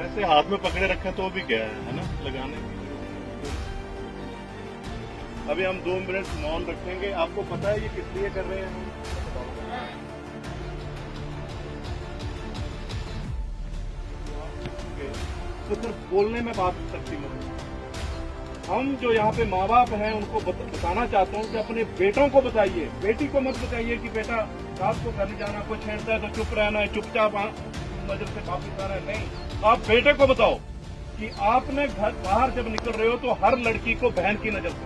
ऐसे हाथ में पकड़े रखे तो भी क्या है ना, लगाने। अभी हम 2 मिनट मौन रखेंगे। आपको पता है ये किस लिए कर रहे हैं? तो सिर्फ बोलने में बात सकती नहीं। हम जो यहाँ पे माँ बाप हैं उनको बताना चाहता हूँ कि अपने बेटों को बताइए, बेटी को मत बताइए कि बेटा रात को घर जाना, कोई छेड़ता है तो चुप रहना है, चुपचाप नजर से वापिस आना है। नहीं, आप बेटे को बताओ कि आपने घर बाहर जब निकल रहे हो तो हर लड़की को बहन की नजर से।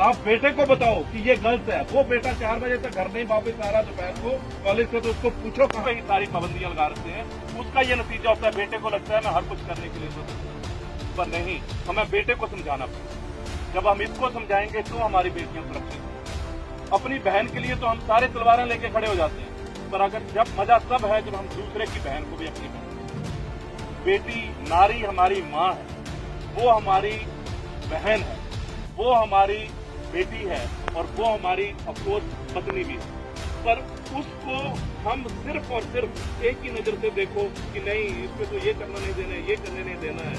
आप बेटे को बताओ कि ये गलत है। वो बेटा 4 बजे तक घर नहीं वापस आ रहा दोपहर को कॉलेज से, तो उसको पूछो कहाँ ये सारी पाबंदियां लगा रखते हैं। उसका ये नतीजा होता है, बेटे को लगता है मैं हर कुछ करने के लिए सोचता, पर नहीं, हमें बेटे को समझाना पड़ेगा। जब हम इसको समझाएंगे तो हमारी बेटियां सुरक्षित हैं। अपनी बहन के लिए तो हम सारे तलवारें लेके खड़े हो जाते हैं, पर अगर जब मजा तब है जब हम दूसरे की बहन को भी अपनी बहन, बेटी नारी हमारी माँ है, वो हमारी बहन है, वो हमारी बेटी है और वो हमारी अफकोर्स पत्नी भी है। पर उसको हम सिर्फ और सिर्फ एक ही नजर से देखो कि नहीं इसमें तो ये करना नहीं देना है, ये करने नहीं देना है,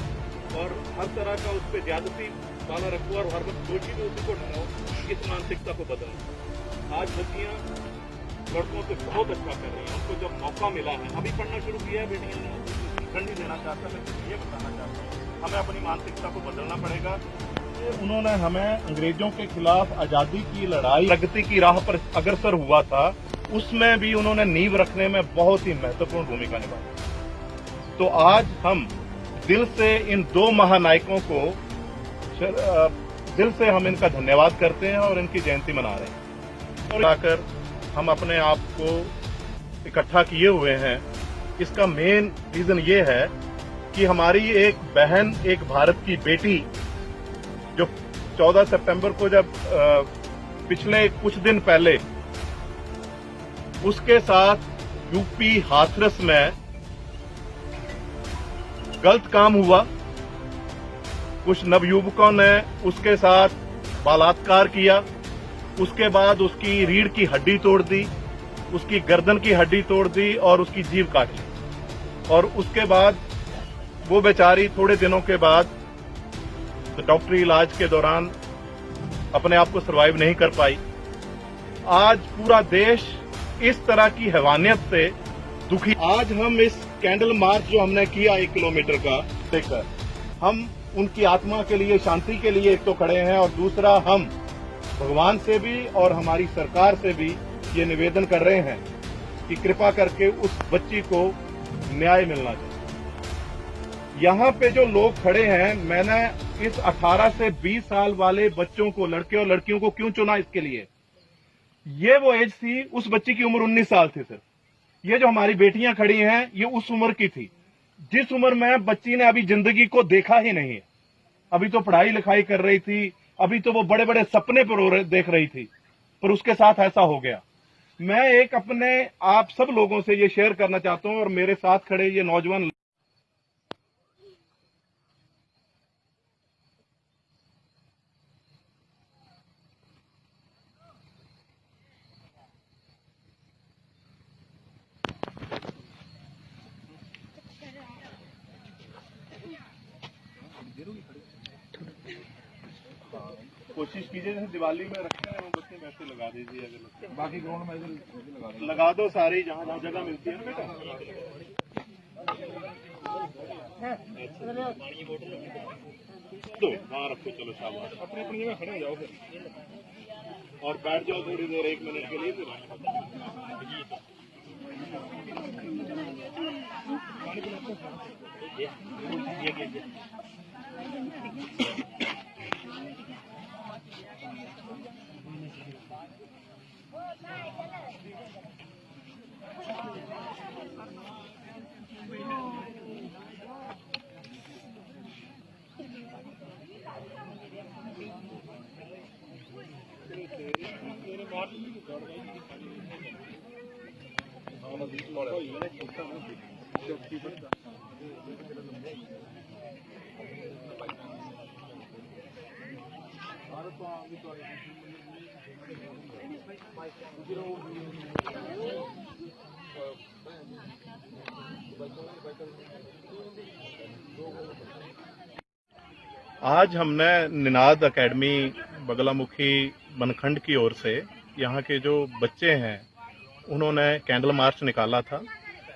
और हर तरह का उस पर ज्यादती वाला रखो और हर वक्त दोषी भी उसी को ठहराओ। इस मानसिकता को बदलना। आज बच्चियां लड़कों से बहुत अच्छा कर रही हैं। उनको जब मौका मिला है, अभी पढ़ना शुरू किया है बेटियों ने, शिक्षण नहीं देना चाहता, मैं ये बताना चाहता हूँ हमें अपनी मानसिकता को बदलना पड़ेगा। उन्होंने हमें अंग्रेजों के खिलाफ आजादी की लड़ाई प्रगति की राह पर अग्रसर हुआ था, उसमें भी उन्होंने नींव रखने में बहुत ही महत्वपूर्ण भूमिका निभाई। तो आज हम दिल से इन 2 महानायकों को दिल से हम इनका धन्यवाद करते हैं और इनकी जयंती मना रहे हैं। और आकर हम अपने आप को इकट्ठा किए हुए हैं, इसका मेन रीजन ये है कि हमारी एक बहन, एक भारत की बेटी जो 14 सितंबर को जब पिछले कुछ दिन पहले उसके साथ यूपी हाथरस में गलत काम हुआ, कुछ नवयुवकों ने उसके साथ बलात्कार किया, उसके बाद उसकी रीढ़ की हड्डी तोड़ दी, उसकी गर्दन की हड्डी तोड़ दी और उसकी जीभ काट ली। और उसके बाद वो बेचारी थोड़े दिनों के बाद डॉक्टरी इलाज के दौरान अपने आप को सर्वाइव नहीं कर पाई। आज पूरा देश इस तरह की हैवानियत से दुखी। आज हम इस कैंडल मार्च जो हमने किया 1 किलोमीटर का देकर, हम उनकी आत्मा के लिए, शांति के लिए एक तो खड़े हैं, और दूसरा हम भगवान से भी और हमारी सरकार से भी ये निवेदन कर रहे हैं कि कृपा करके उस बच्ची को न्याय मिलना चाहिए। यहाँ पे जो लोग खड़े हैं, मैंने इस 18 से 20 साल वाले बच्चों को, लड़के और लड़कियों को क्यों चुना इसके लिए, ये वो एज थी, उस बच्ची की उम्र 19 साल थी सर। ये जो हमारी बेटियां खड़ी हैं ये उस उम्र की थी जिस उम्र में बच्ची ने अभी जिंदगी को देखा ही नहीं है। अभी तो पढ़ाई लिखाई कर रही थी, अभी तो वो बड़े बड़े सपने पर देख रही थी, पर उसके साथ ऐसा हो गया। मैं एक अपने आप सब लोगों से ये शेयर करना चाहता हूं, और मेरे साथ खड़े ये नौजवान कोशिश कीजिए जैसे दिवाली में रखते हैं वो बच्चे वैसे लगा दीजिए। अगर बाकी ग्राउंड में इधर लगा दो सारी, जहाँ जहाँ जगह मिलती है ना बेटा, तो वहाँ रखो। चलो शाबाश, अपनी अपनी जगह खड़े हो जाओ फिर और बैठ जाओ थोड़ी देर, 1 मिनट के लिए। फिर आज हमने निनाद एकेडमी बगलामुखी बनखंड की ओर से यहाँ के जो बच्चे हैं उन्होंने कैंडल मार्च निकाला था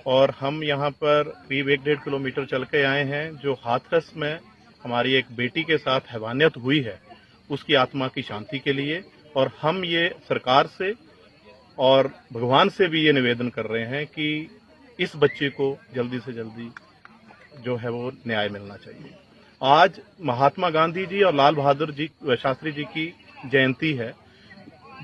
और हम यहाँ पर करीब 1-1.5 किलोमीटर चल के आए हैं। जो हाथरस में हमारी एक बेटी के साथ हैवानियत हुई है उसकी आत्मा की शांति के लिए, और हम ये सरकार से और भगवान से भी ये निवेदन कर रहे हैं कि इस बच्चे को जल्दी से जल्दी जो है वो न्याय मिलना चाहिए। आज महात्मा गांधी जी और लाल बहादुर जी शास्त्री जी की जयंती है।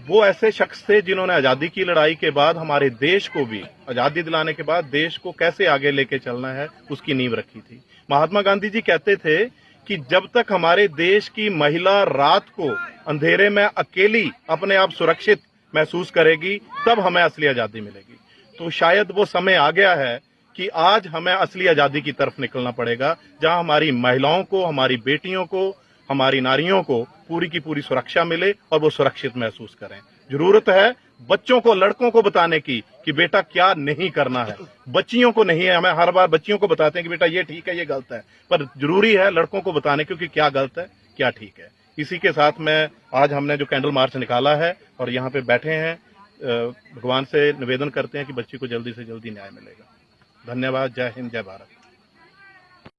वो ऐसे शख्स थे जिन्होंने आजादी की लड़ाई के बाद हमारे देश को भी आजादी दिलाने के बाद देश को कैसे आगे लेके चलना है उसकी नींव रखी थी। महात्मा गांधी जी कहते थे कि जब तक हमारे देश की महिला रात को अंधेरे में अकेली अपने आप सुरक्षित महसूस करेगी तब हमें असली आजादी मिलेगी। तो शायद वो समय आ गया है कि आज हमें असली आजादी की तरफ निकलना पड़ेगा, जहां हमारी महिलाओं को, हमारी बेटियों को, हमारी नारियों को पूरी की पूरी सुरक्षा मिले और वो सुरक्षित महसूस करें। जरूरत है बच्चों को, लड़कों को बताने की कि बेटा क्या नहीं करना है। बच्चियों को नहीं है, हमें हर बार बच्चियों को बताते हैं कि बेटा ये ठीक है, ये गलत है, पर जरूरी है लड़कों को बताने क्योंकि क्या गलत है क्या ठीक है। इसी के साथ में आज हमने जो कैंडल मार्च निकाला है और यहाँ पे बैठे हैं, भगवान से निवेदन करते हैं कि बच्ची को जल्दी से जल्दी न्याय मिलेगा। धन्यवाद। जय हिंद, जय भारत।